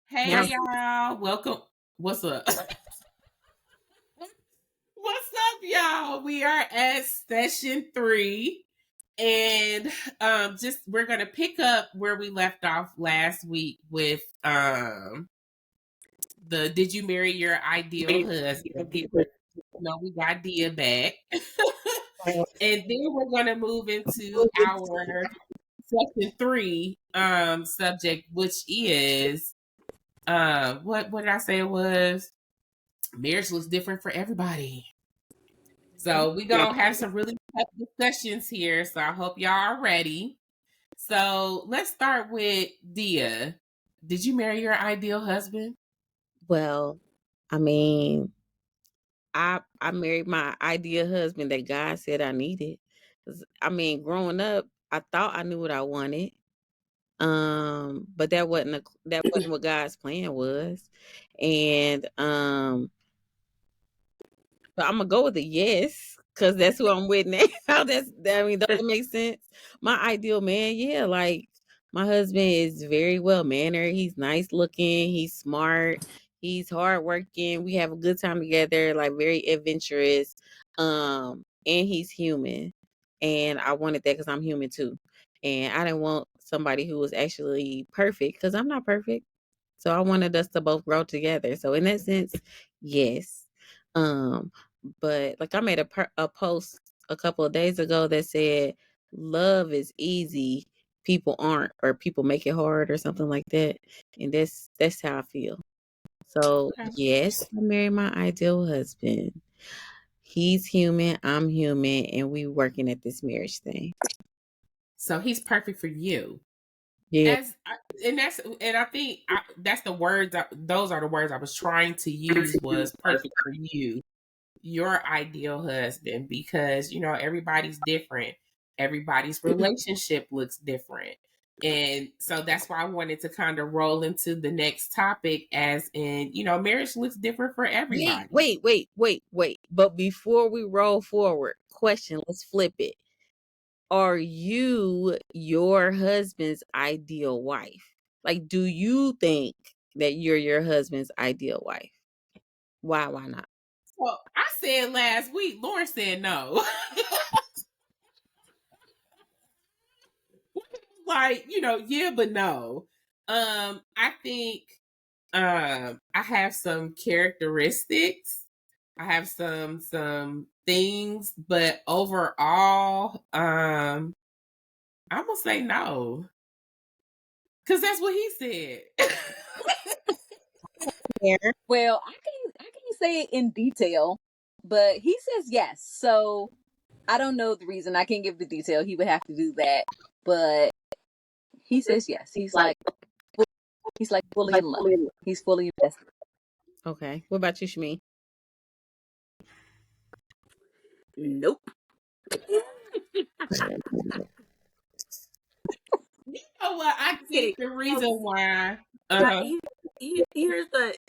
Hey Now, y'all, welcome. What's up? What's up, y'all? We are at session 3, and just we're gonna pick up where we left off last week with the "Did you marry your ideal husband?" No, we got Dia back, and then we're gonna move into our section 3 subject, which is what did I say it was? Marriage looks different for everybody. So we gonna have some really tough discussions here. So I hope y'all are ready. So let's start with Dia. Did you marry your ideal husband? well, I mean, I married my ideal husband that God said I needed. 'Cause, I mean, growing up, I thought I knew what I wanted. But that wasn't what God's plan was. And but I'm gonna go with a yes, cause that's who I'm with now. I mean, does that make sense? My ideal man, yeah, like my husband is very well mannered. He's nice looking. He's smart. He's hardworking. We have a good time together. Like very adventurous. And he's human, and I wanted that because I'm human too. And I didn't want somebody who was actually perfect because I'm not perfect. So I wanted us to both grow together. So in that sense, yes. Um, but like I made a post a couple of days ago that said love is easy, people aren't, or people make it hard or something like that. And that's how I feel. So Okay. yes, I married my ideal husband. He's human, I'm human, and we working at this marriage thing. So he's perfect for you. Yeah. And I think that's the words. Those are the words I was trying to use. Was perfect for you, your ideal husband, because everybody's different. Everybody's relationship looks different. And so that's why I wanted to kind of roll into the next topic, as in, marriage looks different for Wait, everybody. wait, wait, wait, wait. But before we roll forward, question, let's flip it. Are you your husband's ideal wife? Like, do you think that you're your husband's ideal wife? Why not? Well, I said last week, Lauren said no. Like, yeah, but no. I think I have some characteristics. I have some things, but overall, I'm gonna say no. Cause that's what he said. Yeah. Well, I can't say it in detail, but he says yes. So I don't know the reason. I can't give the detail. He would have to do that. But he says yes. He's like fully in love. He's fully invested. Okay. What about you, Shmi? Nope. You know what? I Just think kidding. the No, reason why I,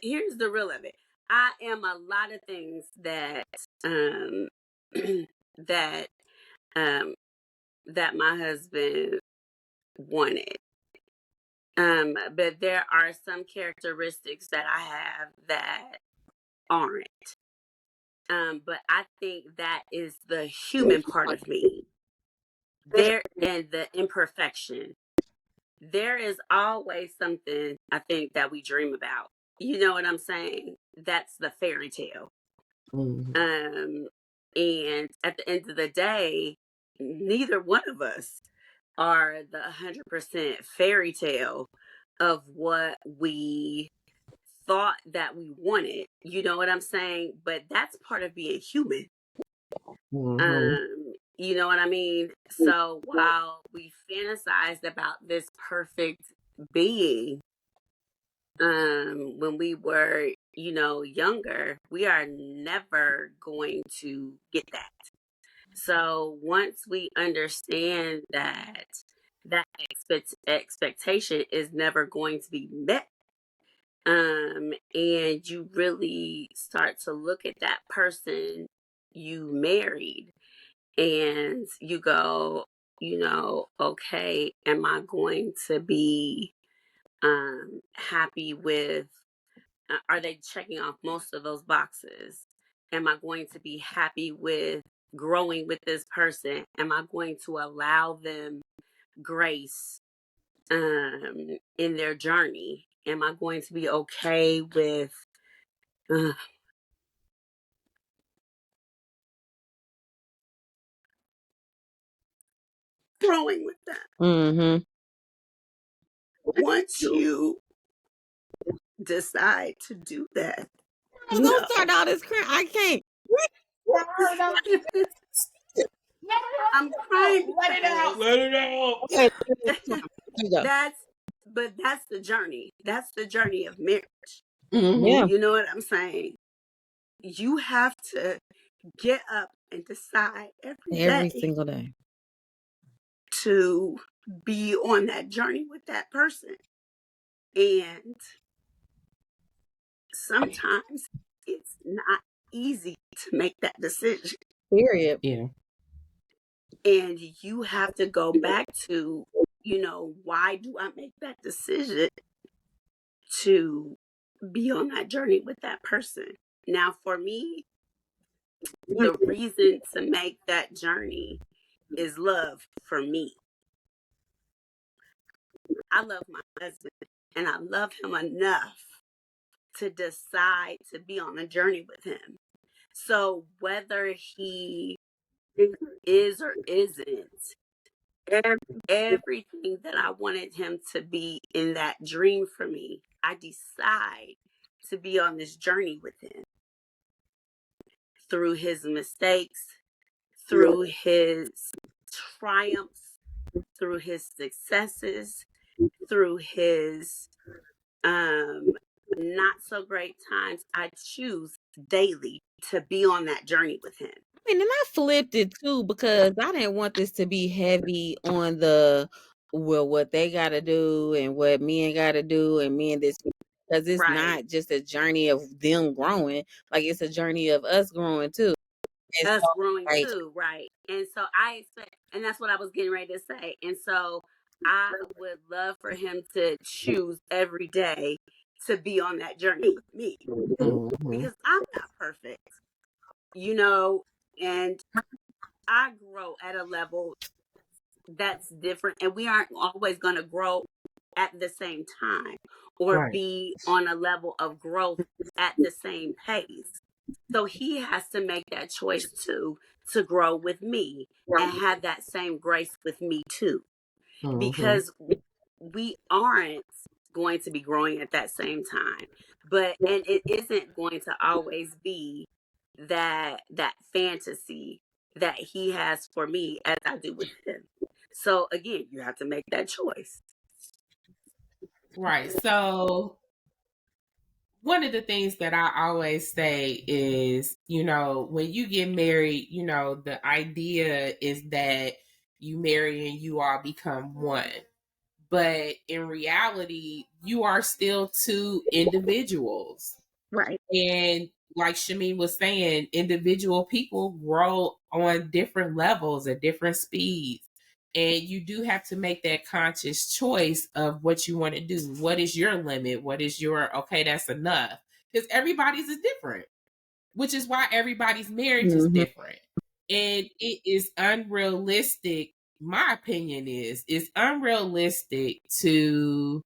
here's the real of it. I am a lot of things um that um that my husband wanted. But there are some characteristics that I have that aren't. But I think that is the human part of me. There and the imperfection. There is always something I think that we dream about. You know what I'm saying? That's the fairy tale. Mhm. Um, and at the end of the day, neither one of us are the 100% fairy tale of what we thought that we wanted. You know what I'm saying? But that's part of being human. Mhm. You know what I mean? So while we fantasized about this perfect being, when we were, younger, we are never going to get that. So once we understand that expectation is never going to be met, and you really start to look at that person you married and you go, okay, am I going to be happy with, are they checking off most of those boxes? Am I going to be happy with growing with this person? Am I going to allow them grace in their journey? Am I going to be okay with uh, growing with them? Mm-hmm. Once you decide to do that, I'm gonna start all this crap. I can't. I'm crying Let it out. because Let it out. Okay, here we go. that's that's the journey. That's the journey of marriage. Yeah, You know what I'm saying? You have to get up and decide every every day single day. to be on that journey with that person. And sometimes it's not easy to make that decision. Period. Yeah. And you have to go back to, why do I make that decision to be on that journey with that person? Now, for me, the reason to make that journey is love for me. I love my husband and I love him enough to decide to be on a journey with him. So whether he is or isn't, everything that I wanted him to be in that dream for me, I decide to be on this journey with him through his mistakes, through his triumphs, through his successes, through his um not so great times. I choose daily to be on that journey with him. I mean, and I flipped it too because I didn't want this to be heavy on what they got to do and what me and got to do and me and this, because it's Right. not just a journey of them growing, like it's a journey of us growing too. And so, Us growing like, too, right? And so I expect, and that's what I was getting ready to say. And so I would love for him to choose every day to be on that journey with me Mm-hmm. because I'm not perfect, you know, and I grow at a level that's different, and we aren't always going to grow at the same time or Right. be on a level of growth at the same pace. So he has to make that choice too, to grow with me and have that same grace with me too, Mm-hmm. because we aren't going to be growing at that same time. But and it isn't going to always be that fantasy that he has for me as I do with him. So again, you have to make that choice. Right. So one of the things that I always say is, when you get married, the idea is that you marry and you all become one. But in reality, you are still two individuals. Right. And like Shami was saying, individual people grow on different levels at different speeds. And you do have to make that conscious choice of what you want to do. What is your limit? What is your, okay, that's enough? Because everybody's is different, which is why everybody's marriage is mm-hmm. different. And it is unrealistic. My opinion is it's unrealistic to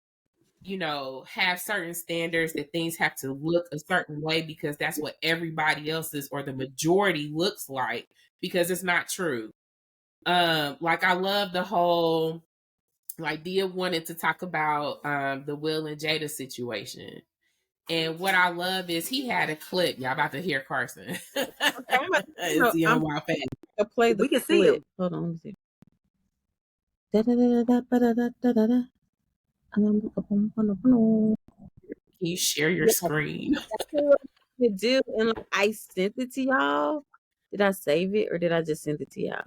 have certain standards that things have to look a certain way because that's what everybody else's or the majority looks like, because it's not true. Like I love the whole, like Dia wanted to talk about the Will and Jada situation. And what I love is he had a clip. Y'all about to hear Carson. Okay, Is he on my face? gonna play the We can see clip. him. Hold on, let me see. Da-da-da-da-da-da-da-da-da. Can you share your Yeah, screen? that's what I do, and like, I sent it to y'all. Did I save it or did I just send it to y'all?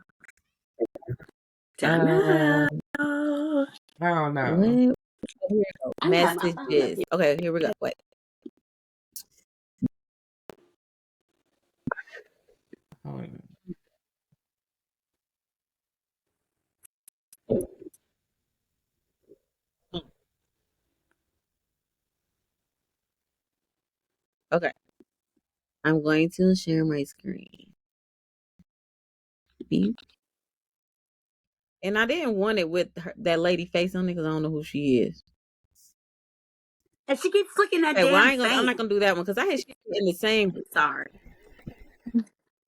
Don't Uh, know. I don't what? know. Oh, here we go. I have my phone up Messages. here. Okay, here we go. Wait. Hold on. Okay. I'm going to share my screen. Beep. And I didn't want it with that lady face on it because I don't know who she is. And she keeps flicking that Okay, well, damn I'm not fan. gonna do that one because I had shared it in the same. Sorry.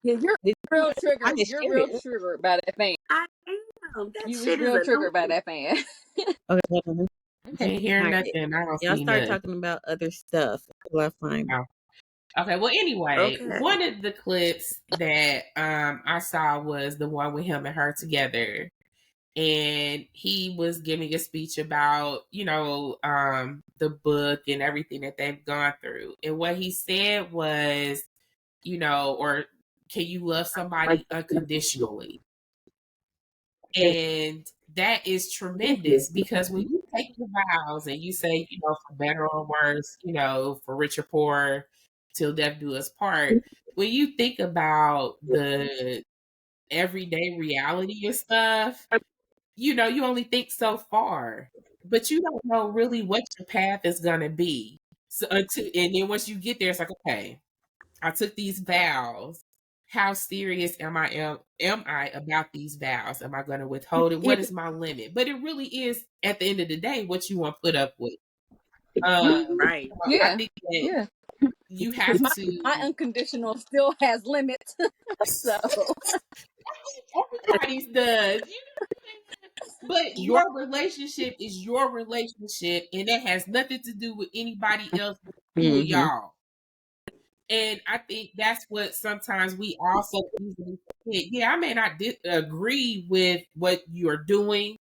Yeah, you're Did real I triggered. had You're shared real it. triggered by that fan. I am. That You was shit is real triggered by annoying. that fan. Okay, hold on. I can't hear All right. nothing. I don't Y'all see start nothing. talking about other stuff until I find it. Oh. Okay. Well, anyway, Okay. one of the clips that I saw was the one with him and her together, and he was giving a speech about the book and everything that they've gone through. And what he said was, or can you love somebody unconditionally? And that is tremendous because when you take the vows and you say, for better or worse, for rich or poor, till death do us part, when you think about the everyday reality of stuff, you only think so far, but you don't know really what your path is going to be. So, and then once you get there, it's like, okay, I took these vows. How serious am I about these vows? Am I going to withhold it? Yeah. What is my limit? But it really is at the end of the day what you want to put up with. Right. I Yeah. think that Yeah. you Because have my to. unconditional still has limits. So Everybody's does. But Right. your relationship is your relationship, and that has nothing to do with anybody else but you and Mm-hmm. y'all. And I think that's what sometimes we also easily forget. Yeah, I may not agree with what you're doing.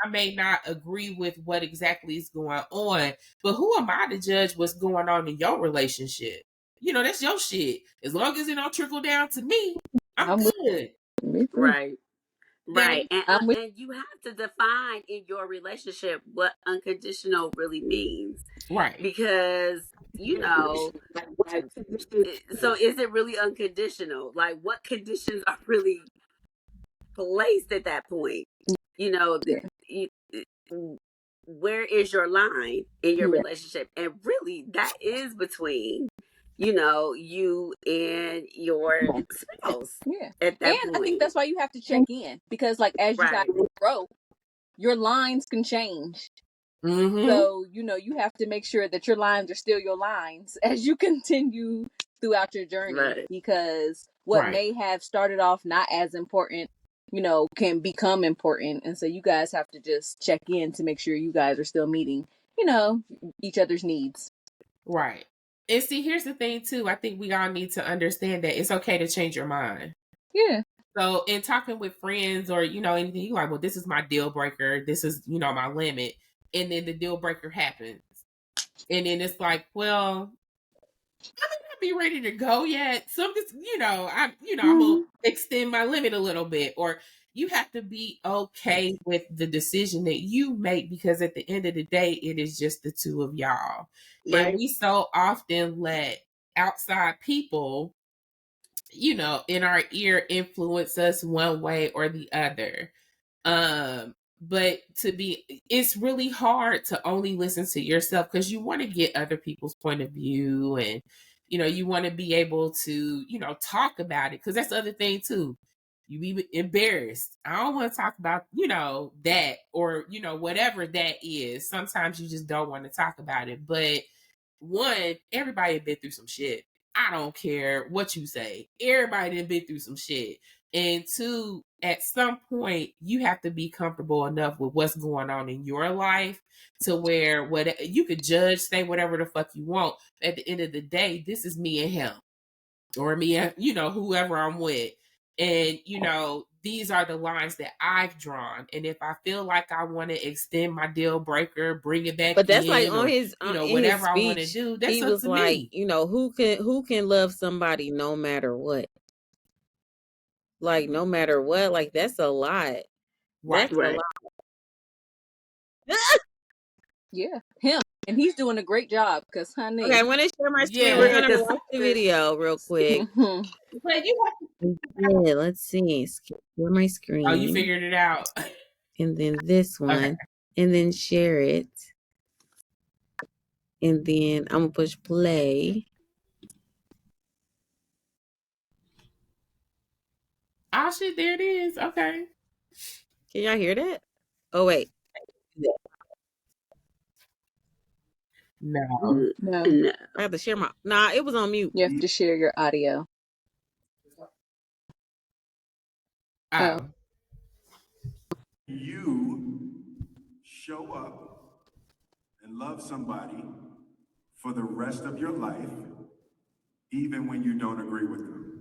I may not agree with what exactly is going on, but who am I to judge what's going on in your relationship? That's your shit. As long as it don't trickle down to me, I'm I'm with good. me too. Right. Now, Right. I'm with And you have to define in your relationship what unconditional really means. right, Because, you know, so is it really unconditional? Like, what conditions are really placed at that point? You know, yeah. where is your line in your Yeah. relationship? And really, that is between, you and your spouse Yeah. at And that I think point. that's why you have to check in because like as you guys Right. grow, your lines can change. mm-hmm, So, you have to make sure that your lines are still your lines as you continue throughout your journey Right. because what right, may have started off not as important, can become important. And so you guys have to just check in to make sure you guys are still meeting, each other's needs. right. And see, here's the thing too. I think we all need to understand that it's okay to change your mind. Yeah. So in talking with friends or anything, you like, well, this is my deal breaker. This is my limit, and then the deal breaker happens, and then it's like, well, I may not be ready to go yet. Something's, I'm gonna extend my limit a little bit, or you have to be okay with the decision that you make because at the end of the day, it is just the two of y'all, and Right. we so often let outside people in our ear influence us one way or the other. But it's really hard to only listen to yourself because you want to get other people's point of view, and you want to be able to talk about it because that's the other thing too. You be embarrassed. I don't want to talk about that or whatever that is. Sometimes you just don't want to talk about it, but one, everybody had been through some shit. I don't care what you say. Everybody had been through some shit. And two, at some point, you have to be comfortable enough with what's going on in your life to where you could judge, say whatever the fuck you want. At the end of the day, this is me and him, or me and whoever I'm with. And these are the lines that I've drawn. And if I feel like I want to extend my deal breaker, bring it back But that's like in, on or his in his whatever I want to speech, do, that's he up was to like, me. who can love somebody no matter what? Like no matter what, like that's a lot. Right. That's a Right. lot. Yeah. Him. And he's doing a great job because, Okay, honey. I'm gonna share my screen. We're Yeah. gonna watch the video real quick. Mhm. But you have Yeah, let's see. Share my oh, you screen, figured it out. and then this Okay. one, and then share it, and then I'm gonna push play. Oh shit, there it is. Okay. Can y'all hear that? Oh wait. No. No, No. I have to share my nah, it was on mute. you have to share your audio. Oh, Oh. You show up and love somebody for the rest of your life, even when you don't agree with them.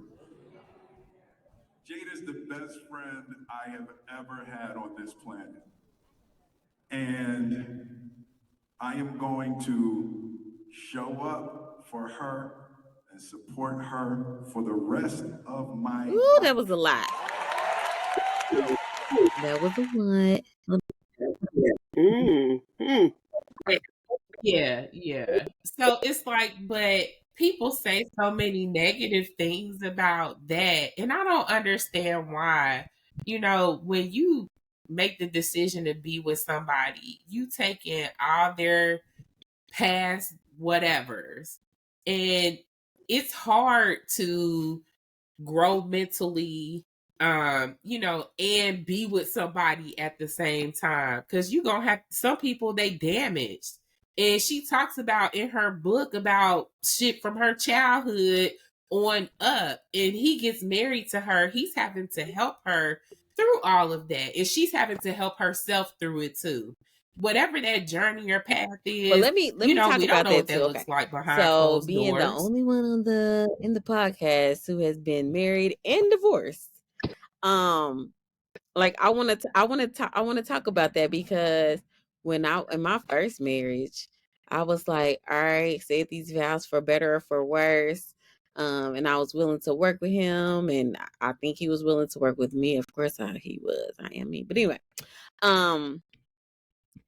Jade is the best friend I have ever had on this planet. And I am going to show up for her and support her for the rest of my Ooh, life. that was a lot. That was a lot. Mm-hmm. Yeah, yeah. So it's like, but people say so many negative things about that, and I don't understand why. When you make the decision to be with somebody, you take in all their past whatevers, and it's hard to grow mentally, and be with somebody at the same time, because you gonna have some people they damaged. And she talks about in her book about shit from her childhood on up, and he gets married to her. He's having to help her through all of that, and she's having to help herself through it too. Whatever that journey or path Well, is, let me talk we don't about know what that too. that Okay. looks like behind So closed being the doors. only one on the podcast who has been married and divorced, um, like I want to talk about that because when I in my first marriage, I was like, all right, said these vows for better or for worse. And I was willing to work with him, and I think he was willing to work with me. Of course, he was. I am me, but anyway, um,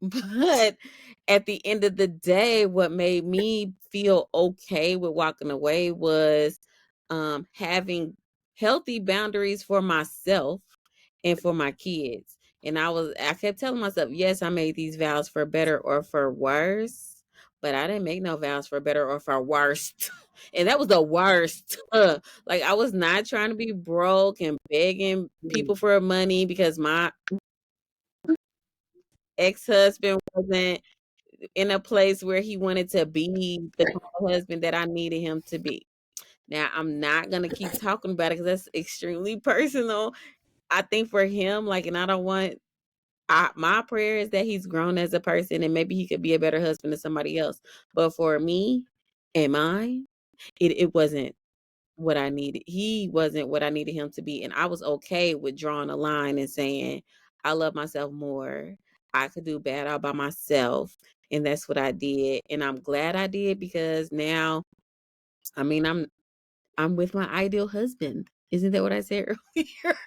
but at the end of the day, what made me feel okay with walking away was having healthy boundaries for myself and for my kids. And I kept telling myself, yes, I made these vows for better or for worse, but I didn't make no vows for better or for worst. And that was the worst. Like I was not trying to be broke and begging people for money because my ex-husband wasn't in a place where he wanted to be the kind of husband that I needed him to be. Now, I'm not going to keep talking about it because that's extremely personal. I think for him, like, and I don't want, my prayer is that he's grown as a person and maybe he could be a better husband to somebody else. But for me and mine, it wasn't what I needed. He wasn't what I needed him to be. And I was okay with drawing a line and saying, I love myself more. I could do bad all by myself. And that's what I did. And I'm glad I did because now, I mean, I'm with my ideal husband. Isn't that what I said earlier?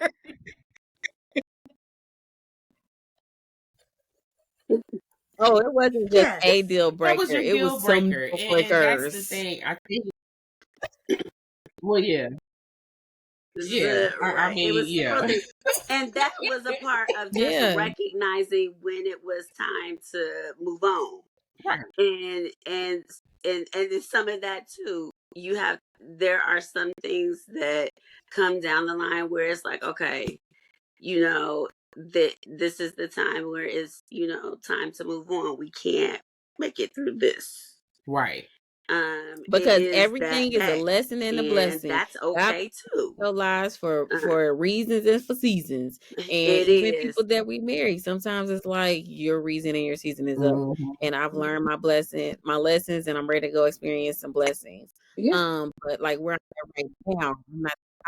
Oh, it wasn't just a Yes. deal That was breaker. your It was deal some breaker. deal And that's the breakers. thing. I think, well, yeah. Yeah. I Right. It mean, was several yeah. things. And that was a part of just Yeah. recognizing when it was time to move on. Right. And then some of that too. There are some things that come down the line where it's like, okay, you know, that this is the time where it's, time to move on. We can't make it through this. Right. It Because is that everything is a day. lesson and a And blessing. that's God okay too. our lives Uh, for reasons and for seasons. And it even is. people that we marry, sometimes it's like your reason and your season is up. Mhm. And I've learned my lessons, and I'm ready to go experience some blessings. yeah, But like where I'm at right now,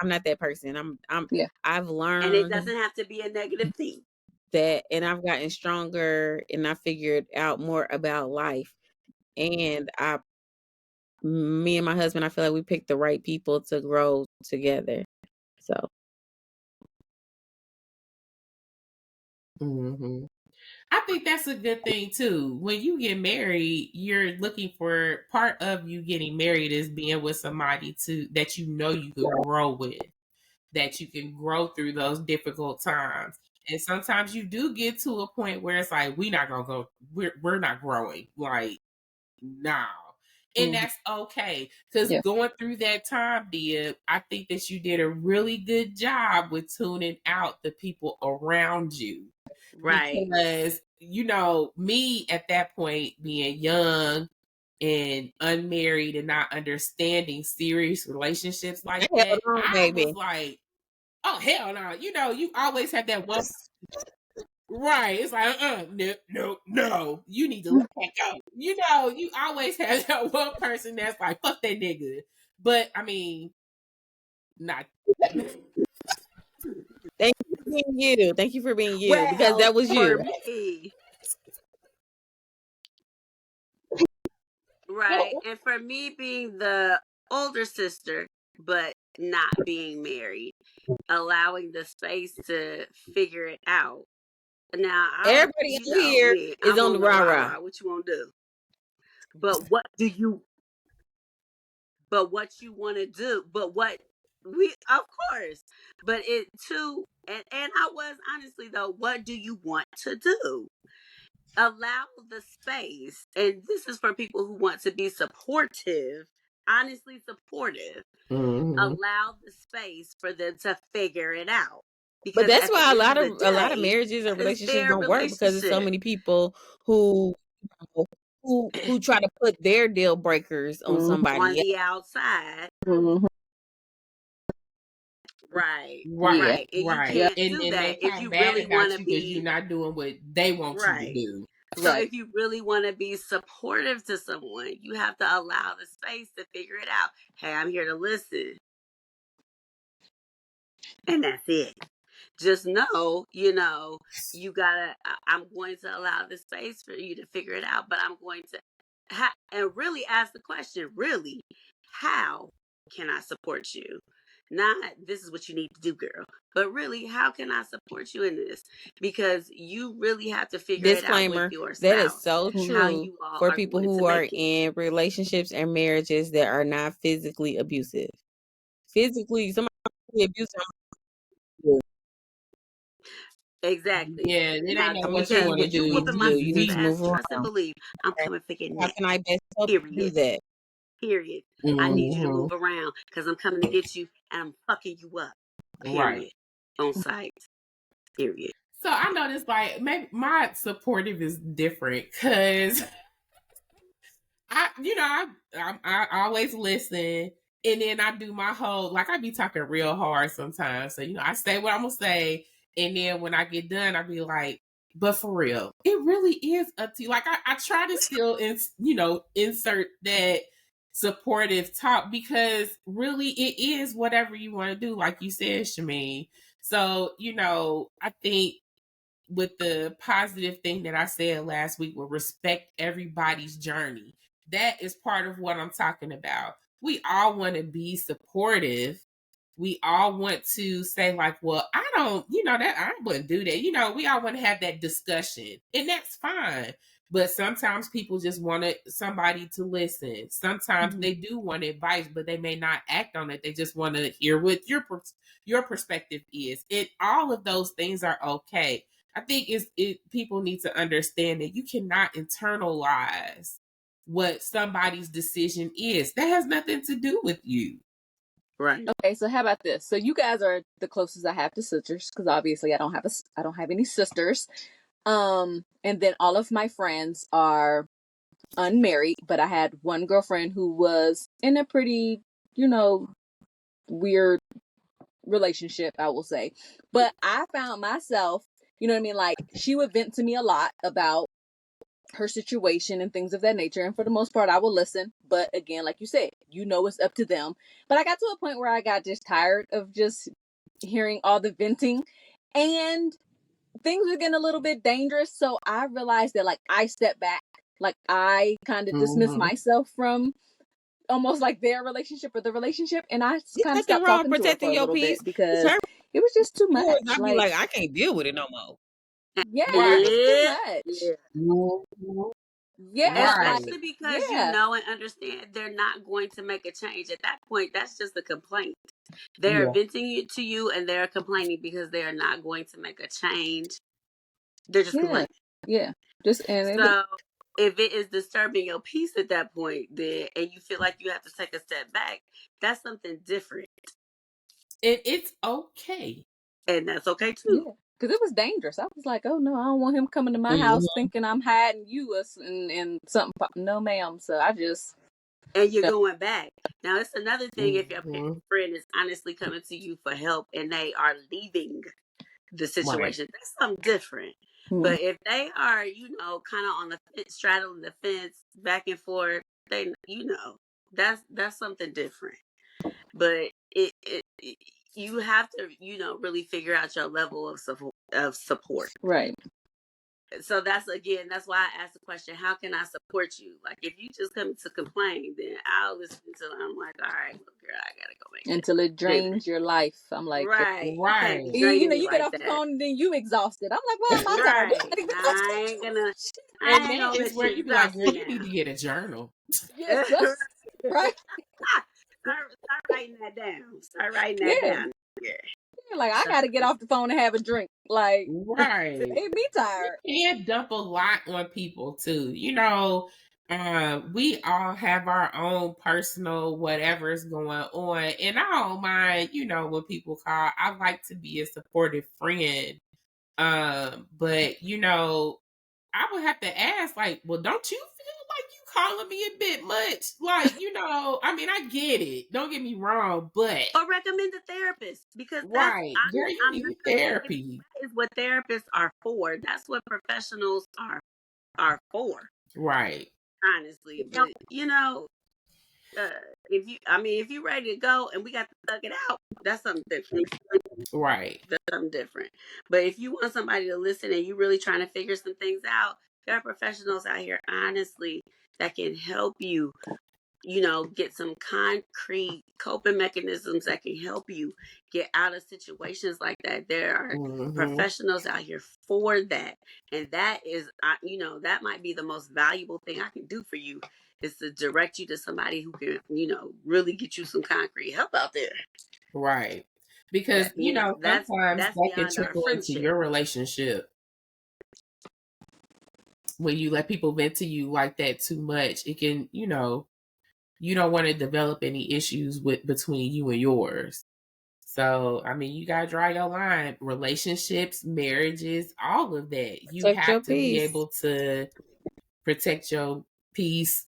I'm not that person. yeah. I've And it learned doesn't have to be a negative thing. that, and I've gotten stronger, and I figured out more about life. And me and my husband, I feel like we picked the right people to grow together. So Mhm. I think that's a good thing too. When you get married, you're looking for part of you getting married is being with somebody that you can grow with, that you can grow through those difficult times. And sometimes you do get to a point where it's like we're not gonna go, we're not growing. Like, no. And that's okay. Because going through that time, dear, I think that you did a really good job with tuning out the people around you. Right. Because, you know, me at that point being young and unmarried and not understanding serious relationships like Hell that, no, I was baby. like, oh, hell no. You know, you always have that one. Right. It's like, no. You need to let that go. You know, you always have that one person that's like, fuck that nigga. But I mean, not. Thank you for being you. Thank you for being you because Well, that was for you. me, right, and for me being the older sister, but not being married, allowing the space to figure it out. Now, Everybody you in know here me, is I'm on on the the rah rah rah. rah. What you want to do? But what do you? But what you want to do? But what we, of course. But it too, and I was honestly though, what do you want to do? Allow the space, and this is for people who want to be supportive, honestly supportive. Mm-hmm. Allow the space for them to figure it out, But because that's at the why end of the a lot of day, marriages or that is relationships their don't work because there's so relationship. many people who who try to put their deal breakers on On somebody else. the outside, right, Right, right, and you right. can't And do then they that if talk you bad really want about to you because you're be not doing what they want you to right. do. So if you really want to be supportive to someone, you have to allow the space to figure it out. Hey, I'm here to listen, and that's it. Just know, you gotta. I'm going to allow the space for you to figure it out, but I'm going to and really ask the question. Really, how can I support you? Not this is what you need to do, girl, but really, how can I support you in this? Because you really have to figure it out with Disclaimer, your that is spouse so how true you all for are people going to who are make it. in relationships and marriages that are not physically abusive. Physically, somebody abusive. Exactly. Yeah, it Now, ain't know I'm gonna what you tell because you want to what you you need do. to whooping my do. You need sister's to We, ass, move trust and around. believe. I'm Okay? coming for your How neck. can I best help you do Period. that? Period. I need you to mm-hmm. move around because I'm coming to get you and I'm fucking you up. Right. Period. On site. Period. So I noticed like maybe my supportive is different because I always listen, and then I do my whole like I be talking real hard sometimes. So I say what I'm gonna say, and then when I get done, I be like, but for real, it really is up to you. Like I try to still insert that supportive talk because really it is whatever you want to do, like you said, Shameen. So I think with the positive thing that I said last week will respect everybody's journey. That is part of what I'm talking about. We all want to be supportive. We all want to say, like, well, I don't, that I wouldn't do that. We all want to have that discussion, and that's fine. But sometimes people just want somebody to listen. Sometimes they do want advice, but they may not act on it. They just want to hear what your perspective is. And all of those things are okay. I think people need to understand that you cannot internalize what somebody's decision is. That has nothing to do with you. Right. Okay, so how about this? So you guys are the closest I have to sisters because obviously I don't have any sisters. And then all of my friends are unmarried, but I had one girlfriend who was in a pretty, weird relationship, I will say. But I found myself, you know what I mean? Like she would vent to me a lot about her situation and things of that nature. And for the most part, I will listen. But again, like you said, it's up to them. But I got to a point where I got just tired of just hearing all the venting and things were getting a little bit dangerous. So I realized that like I stepped back, like I kind of dismissed myself from almost like their relationship or the relationship. And I There's kind of nothing stopped wrong with talking to her for protecting a your little peace. bit It's because her it was just too yours. much. I'd be Like, like, I can't deal with it no more. yeah, it Right. was too Yeah. much. Yeah. Yes, Right. like, Especially because you yeah, know and understand they're not going to make a change. At that point, that's just a complaint. They're Yeah. venting it to you and they're complaining because they are not going to make a change. They're just yeah, complaining. yeah. Just, and it was, So if it is disturbing your peace at that point, then and you feel like you have to take a step back, that's something different. And it's okay. And that's okay too. Yeah, because it was dangerous. I was like, oh no, I don't want him coming to my house thinking I'm hiding you and something. No, ma'am. So I just. And you're going back. Now it's another thing if your Mm-hmm. friend is honestly coming to you for help and they are leaving the situation. Right. That's something different. But if they are, kind of on the fence, straddling the fence, back and forth, they, that's something different. But you have to, really figure out your level of support. Right. So that's why I asked the question, how can I support you? Like if you just come to complain, then I'll listen until I'm like, all right, well, girl, I gotta go make Until it drains your life. I'm like, right. You can't be Right. you draining me get like off the that. phone and then you exhausted. I'm like, well, my turn. Right. I ain't And gonna that is let where you you be like, exhaust girl, me you need to get a journal. Yes, right. Start writing that down. Start writing that Yeah. down. Yeah. Like I gotta get off the phone and have a drink. Like Right. it be tired. You can't dump a lot on people too. We all have our own personal whatever's going on. And I don't mind, when people call. I like to be a supportive friend. But I would have to ask, like, well, don't you feel like you calling me a bit much? Like, I mean, I get it. Don't get me wrong, but Or recommend a therapist because right, girl, you I'm need not gonna say therapy. that is what therapists are for. That's what professionals are for. Right. Honestly, but if you ready to go and we got to thug it out, that's something different. Right. That's something different. But if you want somebody to listen and you really trying to figure some things out, there are professionals out here, honestly, that can help you, get some concrete coping mechanisms that can help you get out of situations like that. There are professionals out here for that. And that is, that might be the most valuable thing I can do for you is to direct you to somebody who can, really get you some concrete help out there. Right. Because, that's sometimes that can beyond our trickle into friendship. your relationship. When you let people vent to you like that too much, it can, you don't want to develop any issues between you and yours. So, I mean, you got to draw your line. Relationships, marriages, all of that. You Protect your have to be peace. able to protect your peace,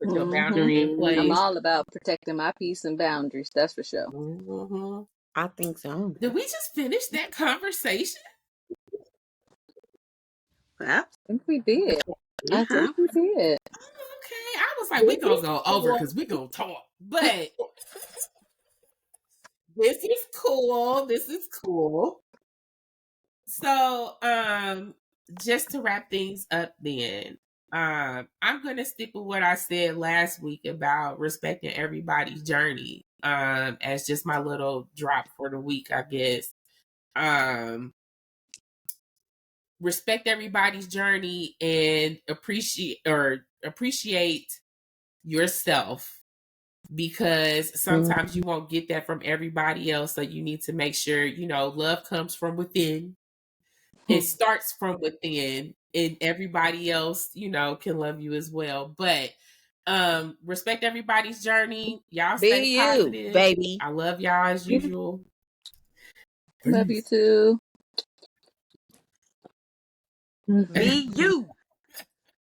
put your boundary in place. I'm all about protecting my peace and boundaries. That's for sure. I think so. Did we just finish that conversation? Well, I think we did. I think we did. Okay. I was like, we going to go over because we going to talk. But this is cool. This is cool. So, just to wrap things up then, I'm going to stick with what I said last week about respecting everybody's journey, as just my little drop for the week, I guess. Respect everybody's journey and appreciate yourself, because sometimes you won't get that from everybody else. So you need to make sure, love comes from within. It starts from within, and everybody else, can love you as well. But respect everybody's journey. Y'all Be stay you, positive, baby. I love y'all as usual. Love you too. Be you.